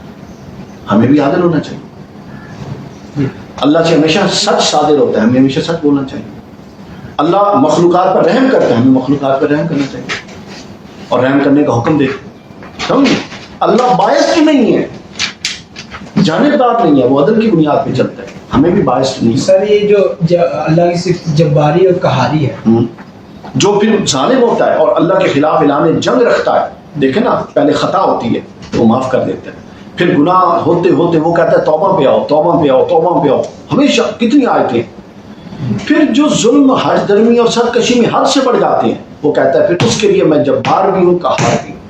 ہمیں بھی عادل ہونا چاہیے. اللہ سے ہمیشہ سچ صادر ہوتا ہے، ہمیں ہمیشہ سچ بولنا چاہیے. اللہ مخلوقات پر رحم کرتا ہے، ہمیں مخلوقات پر رحم کرنا چاہیے اور رحم کرنے کا حکم دے. سمجھے؟ اللہ باعث نہیں ہے، جانبدار نہیں ہے، وہ عدل کی بنیاد پہ چلتا ہے، ہمیں بھی باعث نہیں. سر یہ جو اللہ کی صرف جباری اور قہاری ہے، جو پھر ظالم ہوتا ہے اور اللہ کے خلاف اعلان جنگ رکھتا ہے، دیکھیں نا پہلے خطا ہوتی ہے تو وہ معاف کر دیتا ہے، پھر گناہ ہوتے ہوتے وہ کہتا ہے توبہ پہ آؤ توبہ پہ آؤ توبہ پہ آؤ، ہمیشہ کتنی آیتیں. پھر جو ظلم حج درمی اور سرکشی میں حد سے بڑھ جاتے ہیں وہ کہتا ہے پھر اس کے لیے میں جبار بھی ہوں قہار بھی ہوں.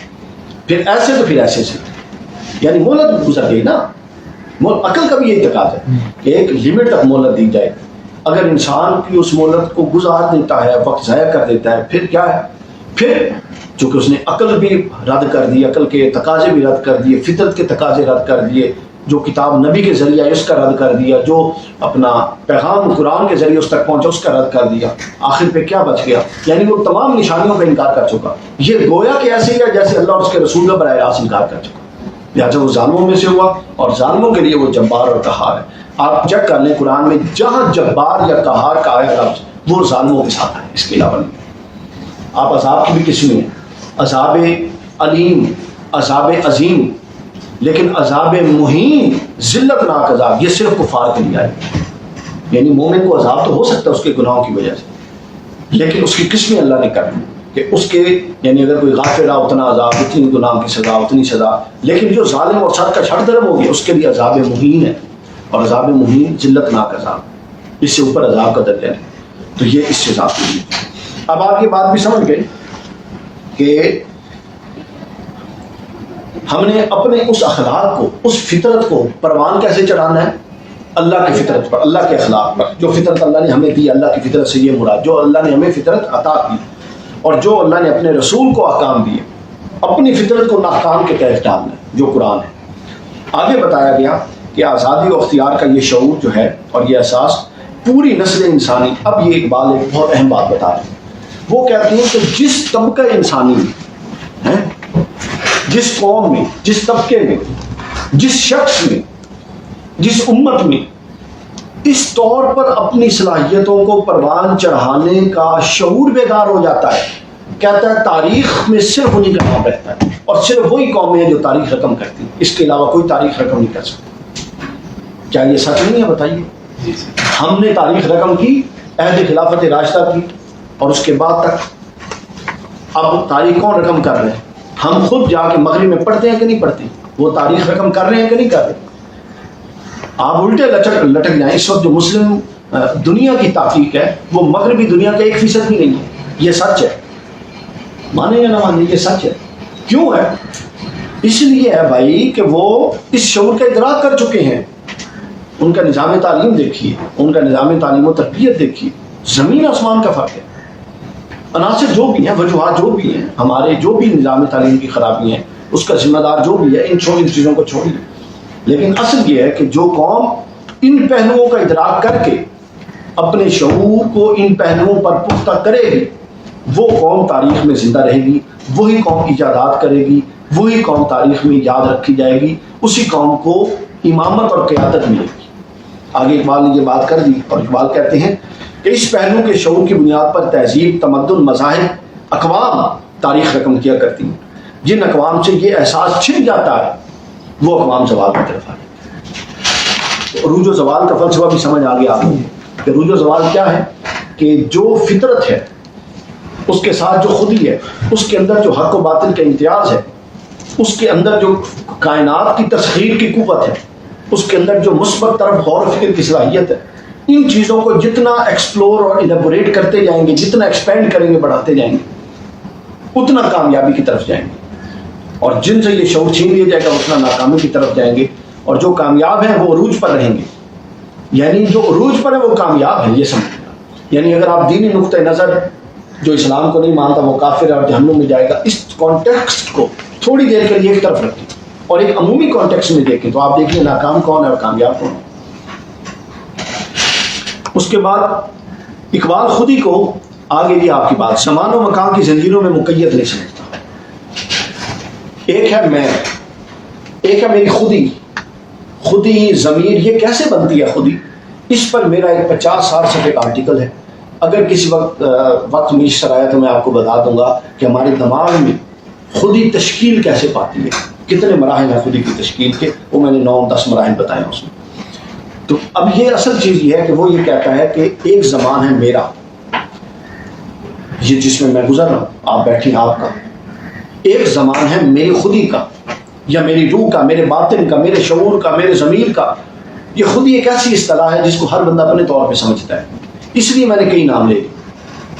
پھر ایسے تو پھر ایسے سے، یعنی مہلت گزر گئی نا. عقل کا بھی یہی تقاضا ہے کہ ایک لمٹ تک مہلت دی جائے. اگر انسان کی اس مہلت کو گزار دیتا ہے، وقت ضائع کر دیتا ہے، پھر کیا ہے؟ پھر چونکہ اس نے عقل بھی رد کر دی، عقل کے تقاضے بھی رد کر دیے، فطرت کے تقاضے رد کر دیے، جو کتاب نبی کے ذریعے اس کا رد کر دیا، جو اپنا پیغام قرآن کے ذریعے اس تک پہنچا اس کا رد کر دیا. آخر پہ کیا بچ گیا؟ یعنی وہ تمام نشانیوں کا انکار کر چکا. یہ گویا کہ ایسے ہی ہے جیسے اللہ اور اس کے رسول کا براہ راست انکار کر چکا، لہٰذا وہ ظالموں میں سے ہوا اور ظالموں کے لیے وہ جبار اور قہار ہے. آپ چیک کر لیں قرآن میں جہاں جبار یا قہار کا آیا لفظ وہ ظالموں کے ساتھ ہے، اس کے علاوہ نہیں. آپ عذاب کی بھی قسمیں ہیں، عذاب علیم، عذاب عظیم، لیکن عذاب مہین، ذلت ناک عذاب، یہ صرف کفار کے لیے آئے. یعنی مومن کو عذاب تو ہو سکتا ہے اس کے گناہوں کی وجہ سے، لیکن اس کی قسمیں اللہ نے کر دی کہ اس کے یعنی اگر کوئی غافل رہا اتنا عذاب، اتنی گناہ کی سزا اتنی سزا. لیکن جو ظالم اور سر کا چھٹ درم ہو گیا اس کے لیے عذاب مہین ہے، اور عذاب مہین ذلت ناک عذاب، اس سے اوپر عذاب کا درجہ ہے. تو یہ اس سے ذات ہوئی. اب آپ یہ بات بھی سمجھ گئے کہ ہم نے اپنے اس اخلاق کو، اس فطرت کو پروان کیسے چڑھانا ہے؟ اللہ کی فطرت پر، اللہ کے اخلاق پر. جو فطرت اللہ نے ہمیں دی، اللہ کی فطرت سے یہ مراد جو اللہ نے ہمیں فطرت عطا کی اور جو اللہ نے اپنے رسول کو احکام دیے، اپنی فطرت کو ناکام کے تحت ڈالنا ہے جو قرآن ہے. آگے بتایا گیا کہ آزادی و اختیار کا یہ شعور جو ہے اور یہ احساس پوری نسل انسانی. اب یہ اقبال ایک بہت اہم بات بتا رہے ہیں. وہ کہتے ہیں کہ جس طبقہ انسانی میں، جس قوم میں، جس طبقے میں، جس شخص میں، جس امت میں اس طور پر اپنی صلاحیتوں کو پروان چڑھانے کا شعور بیدار ہو جاتا ہے کہتا ہے تاریخ میں صرف انہیں کا نام رہتا ہے اور صرف وہی قومیں ہیں جو تاریخ رقم کرتی ہیں، اس کے علاوہ کوئی تاریخ رقم نہیں کر سکتی۔ کیا یہ سچ نہیں ہے؟ بتائیے۔ ہم نے تاریخ رقم کی عہد خلافت راشدہ کی اور اس کے بعد تک اب تاریخ کون رقم کر رہے ہیں؟ ہم خود جا کے مغرب میں پڑھتے ہیں کہ نہیں پڑھتے؟ وہ تاریخ رقم کر رہے ہیں کہ نہیں کر رہے؟ آپ الٹے لٹک جائیں، اس وقت جو مسلم دنیا کی تحقیق ہے وہ مغربی دنیا کا 1% بھی نہیں ہے۔ یہ سچ ہے، مانے یا نہ مانے، یہ سچ ہے۔ کیوں ہے؟ اس لیے ہے بھائی کہ وہ اس شعور کا ادراک کر چکے ہیں۔ ان کا نظام تعلیم دیکھیے، ان کا نظام تعلیم و تربیت دیکھیے، زمین آسمان کا فرق ہے۔ عناصر جو بھی ہیں، وجوہات جو بھی ہیں، ہمارے جو بھی نظام تعلیم کی خرابی ہیں، اس کا ذمہ دار جو بھی ہے، ان چیزوں کو چھوڑیے۔ لیکن اصل یہ ہے کہ جو قوم ان پہلوؤں کا ادراک کر کے اپنے شعور کو ان پہلوؤں پر پختہ کرے گی، وہ قوم تاریخ میں زندہ رہے گی، وہی قوم ایجادات کرے گی، وہی قوم تاریخ میں یاد رکھی جائے گی، اسی قوم کو امامت اور قیادت ملے گی۔ آگے اقبال نے یہ بات کر دی اور اقبال کہتے ہیں کہ اس پہلو کے شعور کی بنیاد پر تہذیب، تمدن، مذاہب، اقوام تاریخ رقم کیا کرتی ہیں۔ جن اقوام سے یہ احساس چھن جاتا ہے وہ اقوام زوال کی طرف آ جاتے ہیں۔ عروج و زوال کا فلسفہ بھی سمجھ آ گیا آپ کو کہ عروج و زوال کیا ہے؟ کہ جو فطرت ہے اس کے ساتھ جو خودی ہے، اس کے اندر جو حق و باطل کا امتیاز ہے، اس کے اندر جو کائنات کی تسخیر کی قوت ہے، اس کے اندر جو مثبت طرف غور و فکر کی صلاحیت ہے، ان چیزوں کو جتنا ایکسپلور اور الیبوریٹ کرتے جائیں گے، جتنا ایکسپینڈ کریں گے، بڑھاتے جائیں گے، اتنا کامیابی کی طرف جائیں گے۔ اور جن سے یہ شعور چھین لیا جائے گا اتنا ناکامی کی طرف جائیں گے، اور جو کامیاب ہیں وہ عروج پر رہیں گے۔ یعنی جو عروج پر ہے وہ کامیاب ہے، یہ سمجھنا۔ یعنی اگر آپ دینی نقطۂ نظر جو اسلام کو نہیں مانتا وہ کافر ہے اور جہنم میں جائے گا، اس کانٹیکسٹ کو تھوڑی دیر کے لیے ایک طرف رکھیں اور ایک عمومی کانٹیکسٹ میں دیکھیں تو آپ دیکھیں ناکام کون ہے اور کامیاب کون ہے۔ اس کے بعد اقبال خودی کو آگے دی آپ کی بات، زمان و مکان کی زنجیروں میں مقید نہیں سمجھتا۔ ایک ہے میں، ایک ہے میری خودی ضمیر، یہ کیسے بنتی ہے خودی؟ اس پر میرا ایک 50-60 صفحے کا آرٹیکل ہے۔ اگر کسی وقت میسر آیا تو میں آپ کو بتا دوں گا کہ ہمارے دماغ میں خودی تشکیل کیسے پاتی ہے، کتنے مراحل ہیں خودی کی تشکیل کے، وہ میں نے 9-10 مراحل بتائے ہیں اس میں۔ تو اب یہ اصل چیز یہ ہے کہ وہ یہ کہتا ہے کہ ایک زمان ہے میرا، یہ جس میں گزر رہا ہوں، آپ بیٹھیں آپ کا، ایک زمان ہے میری خودی کا یا میری روح کا، میرے باطن کا، میرے شعور کا، میرے ضمیر کا۔ یہ خودی ایک ایسی اصطلاح ہے جس کو ہر بندہ اپنے طور پہ سمجھتا ہے، اس لیے میں نے کئی نام لے لیے۔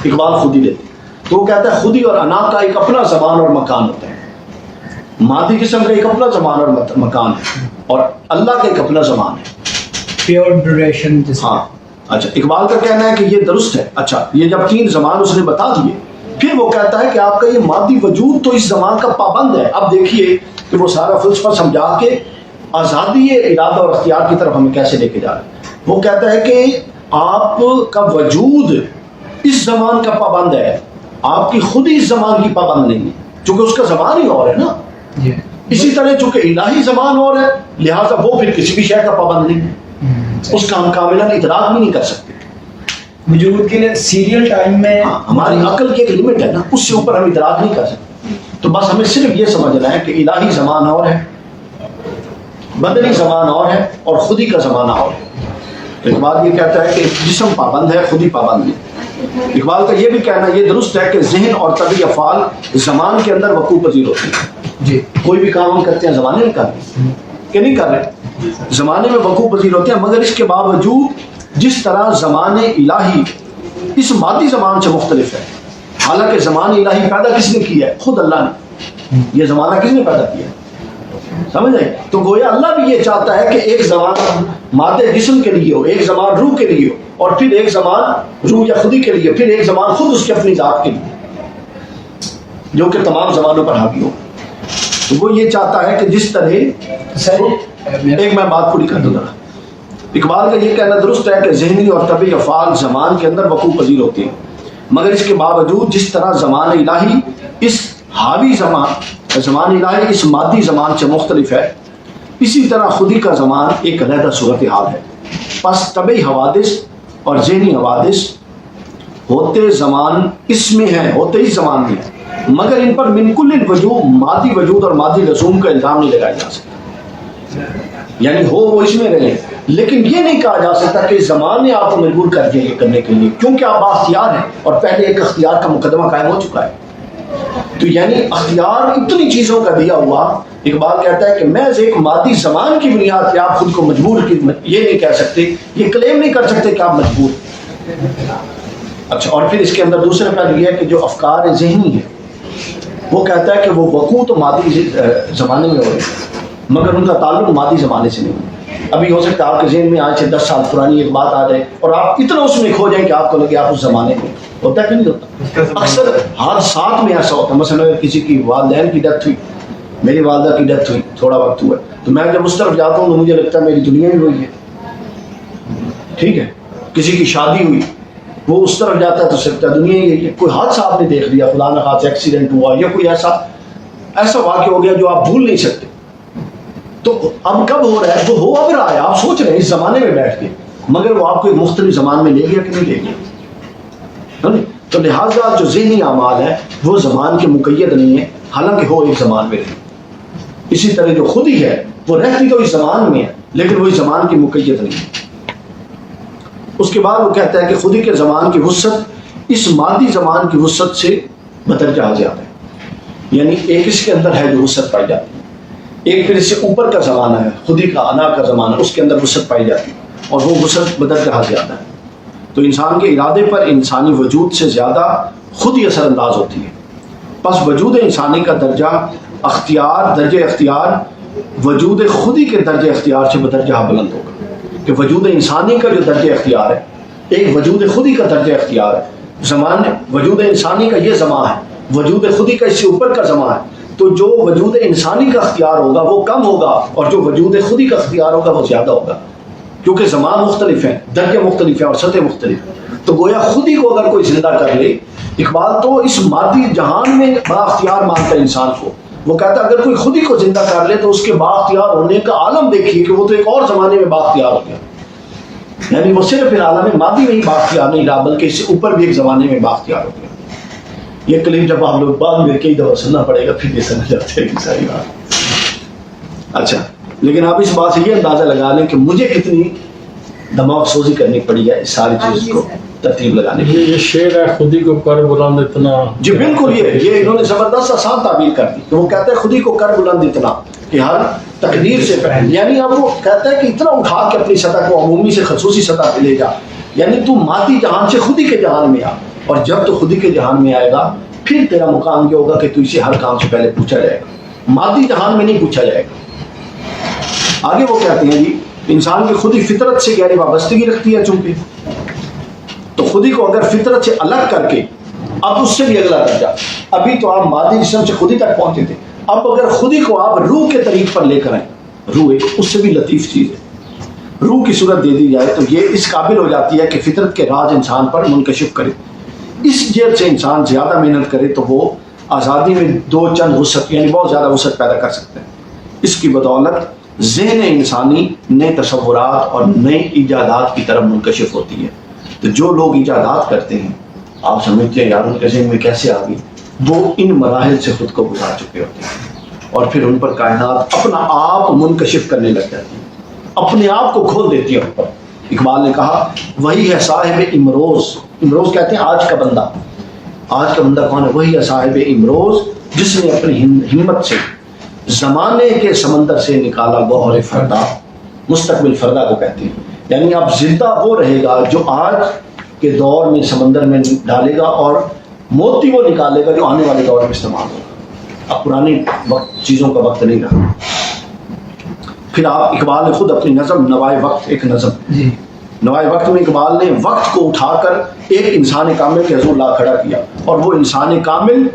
اقبال خودی لیتے تو وہ کہتا ہے خودی اور انا کا ایک اپنا زمان اور مکان ہوتا ہے، مادی قسم کا ایک اپنا زمان اور مکان ہے، اور اللہ کا ایک اپنا زمان ہے، پیور ڈیوریشن۔ ہاں اچھا، اقبال کا کہنا ہے کہ یہ درست ہے۔ اچھا، یہ جب 3 زمان اس نے بتا دیے، پھر وہ کہتا ہے کہ آپ کا یہ مادی وجود تو اس زمان کا پابند ہے۔ اب دیکھیے کہ وہ سارا فلسفہ سمجھا کے آزادی ارادہ اور اختیار کی طرف ہمیں کیسے لے کے جا رہے ہیں۔ وہ کہتا ہے کہ آپ کا وجود اس زمان کا پابند ہے، آپ کی خود اس زمان کی پابند نہیں ہے، چونکہ اس کا زمان ہی اور ہے نا۔ اسی طرح چونکہ الہی زمان اور ہے، لہٰذا وہ پھر کسی بھی شے کا پابند نہیں ہے، اس کا ہم کاملاً ادراک بھی نہیں کر سکتے۔ وجود کے لیے سیریل ٹائم میں ہماری عقل کی ایک لمٹ ہے نا، اس سے اوپر ہم ادراک نہیں کر سکتے۔ تو بس ہمیں صرف یہ سمجھنا ہے کہ الہی زمان اور ہے، بدنی زمان اور ہے، اور خودی کا زمانہ اور ہے۔ اقبال یہ کہتا ہے کہ جسم پابند ہے، خودی پابند نہیں۔ اقبال کا یہ بھی کہنا یہ درست ہے کہ ذہن اور طبعی افعال زمان کے اندر وقوع پذیر ہوتے ہیں۔ جی، کوئی بھی کام ہم کرتے ہیں زمانے میں کرتے ہیں کہ نہیں کر رہے، زمانے میں وقوع پذیر ہوتے ہیں، مگر اس کے باوجود جس طرح زمان الہی اس مادی زمان سے مختلف ہے، حالانکہ زمان الہی پیدا کس نے کیا ہے؟ خود اللہ نے۔ یہ زمانہ کس نے پیدا کیا ہے؟ سمجھ آئے؟ تو گویا اللہ بھی یہ چاہتا ہے کہ ایک زمان مادے جسم کے لیے ہو، ایک زمان روح کے لیے ہو، اور پھر ایک زمان روح یا خودی کے لیے، پھر ایک زمان خود اس کی اپنی ذات کے لیے، جو کہ تمام زمانوں پر حاوی ہو۔ تو وہ یہ چاہتا ہے کہ جس طرح ایک میں بات پوری کر دوں گا۔ اقبال کا یہ کہنا درست ہے کہ ذہنی اور طبعی افعال زمان کے اندر وقوع پذیر ہوتے ہیں، مگر اس کے باوجود جس طرح زمان الہی اس حاوی زمان الہی اس مادی زمان سے مختلف ہے، اسی طرح خودی کا زمان ایک علیحدہ صورتحال ہے۔ پس طبعی حوادث اور ذہنی حوادث ہوتے زمان اس میں ہیں، ہوتے ہی زمان میں ہیں، مگر ان پر من کل وجوہ مادی وجود اور مادی لزوم کا الزام نہیں لگایا جا سکتا، یعنی ہو وہ اس میں رہے، لیکن یہ نہیں کہا جا سکتا کہ زمان نے آپ کو مجبور کر دیا یہ کرنے کے لیے، کیونکہ آپ بااختیار ہیں اور پہلے ایک اختیار کا مقدمہ قائم ہو چکا ہے۔ تو یعنی اختیار اتنی چیزوں کا دیا ہوا، اقبال کہتا ہے کہ محض ایک مادی زمان کی بنیاد پہ آپ خود کو مجبور یہ نہیں کہہ سکتے، یہ کلیم نہیں کر سکتے کہ آپ مجبور۔ اچھا، اور پھر اس کے اندر دوسرا پہلو یہ ہے کہ جو افکار ذہنی ہے وہ کہتا ہے کہ وہ وقوع تو مادی زمانے میں ہو رہے ہیں مگر ان کا تعلق مادی زمانے سے نہیں۔ ابھی ہو سکتا ہے آپ کے ذہن میں آج سے 10 سال پرانی ایک بات آ جائے اور آپ اتنا اس میں کھو جائیں کہ آپ کو لگے آپ اس زمانے میں، ہوتا ہے کہ نہیں ہوتا؟ اکثر حادثات میں ایسا ہوتا ہے، مثلا اگر کسی کی والدین کی ڈیتھ ہوئی، میری والدہ کی ڈیتھ ہوئی، تھوڑا وقت ہوا تو میں جب اس طرف جاتا ہوں تو مجھے لگتا ہے میری دنیا بھی وہی ہے، ٹھیک ہے؟ کسی کی شادی ہوئی وہ اس طرف جاتا ہے تو سکتا ہے دنیا ہی یہی ہے۔ کوئی حادثہ آپ نے دیکھ لیا، فلاں حادثہ ایکسیڈنٹ ہوا یا کوئی ایسا واقعہ ہو گیا جو آپ بھول نہیں سکتے، تو اب کب ہو رہا ہے؟ وہ ہو اب رہا ہے، آپ سوچ رہے ہیں اس زمانے میں بیٹھ کے، مگر وہ آپ کو ایک مختلف زمان میں لے گیا کہ نہیں لے گیا؟ تو لہٰذا جو ذہنی اعمال ہے وہ زمان کے مقید نہیں ہے، حالانکہ ہو ایک زمان میں رہے۔ اسی طرح جو خودی ہے وہ رہتی تو اس زمان میں ہے لیکن وہی زمان کی مقید نہیں ہے۔ اس کے بعد وہ کہتا ہے کہ خودی کے زمان کی وسعت اس مادی زمان کی وسعت سے بدرجہ زیادہ ہے، یعنی ایک اس کے اندر ہے جو وسعت پائی جاتی ہے، ایک پھر اس سے اوپر کا زمانہ ہے، خودی کا انا کا زمانہ، اس کے اندر وسعت پائی جاتی ہے اور وہ وسعت بدرجہ زیادہ ہے۔ تو انسان کے ارادے پر انسانی وجود سے زیادہ خود ہی اثر انداز ہوتی ہے، پس وجود انسانی کا درجہ اختیار وجود خودی کے درجہ اختیار سے بدرجہ بلند ہوگا، کہ وجود انسانی کا جو درجہ اختیار ہے ایک وجود خودی کا درجہ اختیار ہے، زمان وجود انسانی کا یہ زمان ہے، وجود خودی کا اس سے اوپر کا زمان ہے، تو جو وجود انسانی کا اختیار ہوگا وہ کم ہوگا اور جو وجود خودی کا اختیار ہوگا وہ زیادہ ہوگا، کیونکہ زمان مختلف ہیں، درجے مختلف ہیں اور سطح مختلف ہیں۔ تو گویا خودی کو اگر کوئی زندہ کر لے، اقبال تو اس مادی جہان میں با اختیار مانتا ہے انسان کو، وہ کہتا ہے اگر کوئی خودی کو زندہ کر لے تو اس کے با اختیار ہونے کا عالم دیکھیے کہ وہ تو ایک اور زمانے میں با اختیار ہو گیا، یعنی وہ صرف پھر عالم مادی میں ہی با اختیار نہیں رہا بلکہ اس سے اوپر بھی ایک زمانے میں با اختیار ہو گیا۔ یہ کلیم جب آپ لوگ بعد میں کئی دفعہ سننا پڑے گا پھر یہ سمجھ جاتے ہیں ساری بات۔ اچھا، لیکن آپ اس بات سے یہ اندازہ لگا لیں کہ مجھے کتنی دماغ سوزی کرنی پڑی ہے اس ساری چیز کو ترتیب لگانے کے لیے۔ یہ شعر ہے خودی کو کر بلند اتنا، جی بالکل، یہ انہوں نے زبردست آسان تعبیر کر دی کہ وہ کہتا ہے خودی کو کر بلند اتنا کہ ہر تقدیر سے پہلے، یعنی اب وہ کہتا ہے کہ اتنا اٹھا کے اپنی سطح کو عمومی سے خصوصی سطح پہ لے جا، یعنی تو مادی جہان سے خودی کے جہان میں آ، اور جب تو خودی کے جہان میں آئے گا پھر تیرا مقام یہ ہوگا کہ تو اسے ہر کام سے پہلے پوچھا جائے گا، مادی جہان میں نہیں پوچھا جائے گا۔ آگے وہ کہتے ہیں جی انسان کی خودی فطرت سے گہری وابستگی رکھتی ہے، چونکہ تو خودی کو اگر فطرت سے الگ کر کے اب اس سے بھی اگلا درجہ، ابھی تو آپ مادی جسم سے خودی تک پہنچے تھے، اب اگر خودی کو آپ روح کے طریق پر لے کر آئیں، روح ایک اس سے بھی لطیف چیز ہے، روح کی صورت دے دی جائے تو یہ اس قابل ہو جاتی ہے کہ فطرت کے راز انسان پر منکشف کرے، اس جیب سے انسان زیادہ محنت کرے تو وہ آزادی میں دو چند وسعت یعنی بہت زیادہ وسعت پیدا کر سکتے ہیں۔ اس کی بدولت ذہن انسانی نئے تصورات اور نئی ایجادات کی طرف منکشف ہوتی ہے۔ تو جو لوگ ایجادات کرتے ہیں آپ سمجھتے ہیں یار ان کے ذہن میں کیسے آ گئی، وہ ان مراحل سے خود کو گزار چکے ہوتے ہیں اور پھر ان پر کائنات اپنا آپ منکشف کرنے لگ جاتی ہے، اپنے آپ کو کھول دیتی ہے ان پر۔ اقبال نے کہا وہی ہے صاحب امروز، امروز کہتے ہیں آج کا بندہ، آج کا بندہ کون ہے؟ وہی ہے صاحب امروز جس نے اپنی ہمت سے زمانے کے سمندر سے نکالا گوہر فردا، مستقبل فردا کو کہتے ہیں، یعنی اب زندہ وہ رہے گا جو آج کے دور میں سمندر میں ڈالے گا اور موتی وہ نکالے گا جو آنے والے دور میں استعمال ہوگا۔ اب پرانے وقت چیزوں کا وقت نہیں رہا۔ پھر آپ اقبال نے خود اپنی نظم نوائے وقت، ایک نظم نوائے وقت میں اقبال نے وقت کو اٹھا کر ایک انسان کامل کے حضور لا کھڑا کیا اور وہ انسان کامل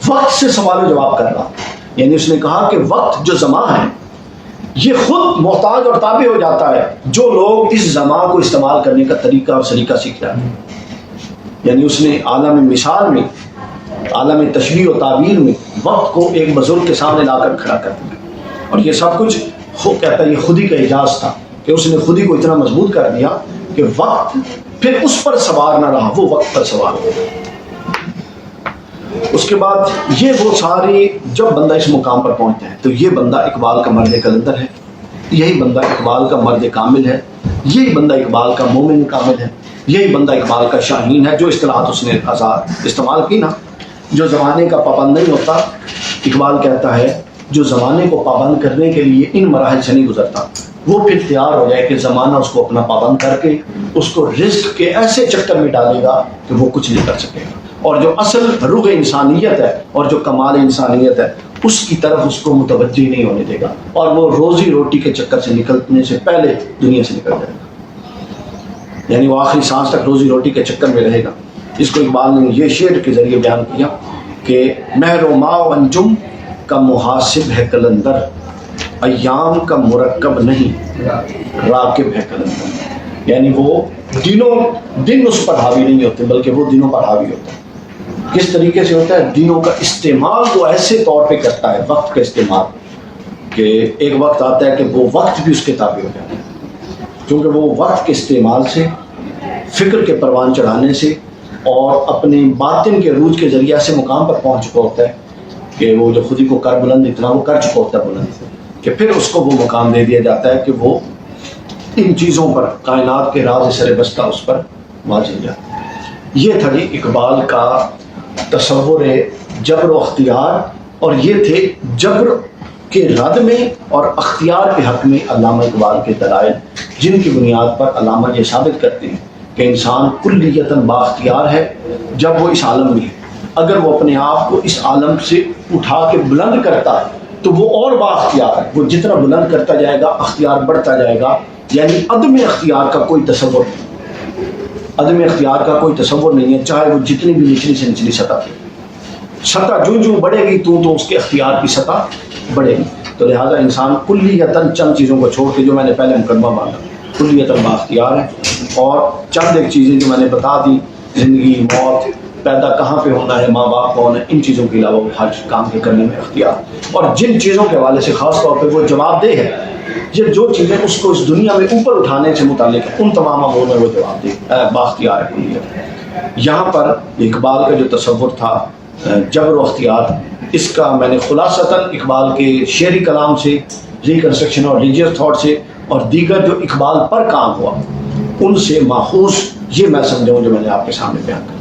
وقت سے سوال و جواب کر رہا، یعنی اس نے کہا کہ وقت جو زمان ہے یہ خود محتاج اور تابع ہو جاتا ہے جو لوگ اس زمان کو استعمال کرنے کا طریقہ اور سلیقہ سیکھ جاتے ہیں، یعنی اس نے عالم مثال میں، عالم تشبیہ و تعبیر میں وقت کو ایک بزرگ کے سامنے لا کر کھڑا کر دیا، اور یہ سب کچھ کہتا ہے یہ خودی کا اعجاز تھا کہ اس نے خودی کو اتنا مضبوط کر دیا کہ وقت پھر اس پر سوار نہ رہا، وہ وقت پر سوار ہو گیا۔ اس کے بعد یہ وہ ساری، جب بندہ اس مقام پر پہنچتا ہے تو یہ بندہ اقبال کا مرد کلندر ہے، یہی بندہ اقبال کا مرد کامل ہے، یہی بندہ اقبال کا مومن کامل ہے، یہی بندہ اقبال کا شاہین ہے۔ جو اصطلاحات اس نے استعمال کی نا، جو زمانے کا پابند نہیں ہوتا، اقبال کہتا ہے جو زمانے کو پابند کرنے کے لیے ان مراحل سے نہیں گزرتا، وہ پھر تیار ہو جائے کہ زمانہ اس کو اپنا پابند کر کے اس کو رزق کے ایسے چکر میں ڈالے گا کہ وہ کچھ نہیں کر سکے گا، اور جو اصل روح انسانیت ہے اور جو کمال انسانیت ہے اس کی طرف اس کو متوجہ نہیں ہونے دے گا، اور وہ روزی روٹی کے چکر سے نکلنے سے پہلے دنیا سے نکل جائے گا، یعنی وہ آخری سانس تک روزی روٹی کے چکر میں رہے گا۔ اس کو اقبال نے یہ شعر کے ذریعے بیان کیا کہ مہر و ماء و انجم کا محاسب ہے کلندر، ایام کا مرکب نہیں راکب ہے کلندر، یعنی وہ دن اس پر حاوی نہیں ہوتے بلکہ وہ دنوں پر حاوی ہوتا ہے۔ کس طریقے سے ہوتا ہے؟ دنوں کا استعمال وہ ایسے طور پہ کرتا ہے، وقت کا استعمال، کہ ایک وقت آتا ہے کہ وہ وقت بھی اس کے تابع ہو جاتا ہے، کیونکہ وہ وقت کے استعمال سے، فکر کے پروان چڑھانے سے اور اپنے باطن کے عروج کے ذریعے سے مقام پر پہنچ چکا ہوتا ہے کہ وہ جو خودی کو کر بلند اتنا وہ کر چکا ہوتا ہے بلند، کہ پھر اس کو وہ مقام دے دیا جاتا ہے کہ وہ ان چیزوں پر، کائنات کے راز سر بستہ اس پر واضح ہو جاتا ہے۔ یہ تھا جی اقبال کا تصور جبر و اختیار، اور یہ تھے جبر کے رد میں اور اختیار کے حق میں علامہ اقبال کے دلائل، جن کی بنیاد پر علامہ یہ ثابت کرتے ہیں کہ انسان کلیتاً بااختیار ہے جب وہ اس عالم میں ہے۔ اگر وہ اپنے آپ کو اس عالم سے اٹھا کے بلند کرتا ہے تو وہ اور بااختیار ہے، وہ جتنا بلند کرتا جائے گا اختیار بڑھتا جائے گا، یعنی عدم اختیار کا کوئی تصور نہیں، عدم اختیار کا کوئی تصور نہیں ہے، چاہے وہ جتنی بھی نچلی سے نچلی سطح کی سطح جو بڑھے گی تو اس کے اختیار کی سطح بڑھے گی۔ تو لہٰذا انسان کلیتاً چند چیزوں کو چھوڑ کے، جو میں نے پہلے مقدمہ باندھا، کلیتاً بااختیار ہے، اور چند ایک چیزیں جو میں نے بتا دی، زندگی، موت، پیدا کہاں پہ ہونا ہے، ماں باپ کون ہے، ان چیزوں کے علاوہ ہر کام کے کرنے میں اختیار، اور جن چیزوں کے حوالے سے خاص طور پہ وہ جواب دہ ہے، یہ جو چیزیں اس کو اس دنیا میں اوپر اٹھانے سے متعلق ہے، ان تمام امور میں وہ جواب دہ بااختیار ہے کلیت۔ یہاں پر اقبال کا جو تصور تھا جبر و اختیار، اس کا میں نے خلاصتاً اقبال کے شعری کلام سے، ریکنسٹرکشن اور ریلیجیس تھاٹ سے، اور دیگر جو اقبال پر کام ہوا ان سے ماخوذ یہ میں سمجھاؤں جو میں نے آپ کے سامنے بیان کیا۔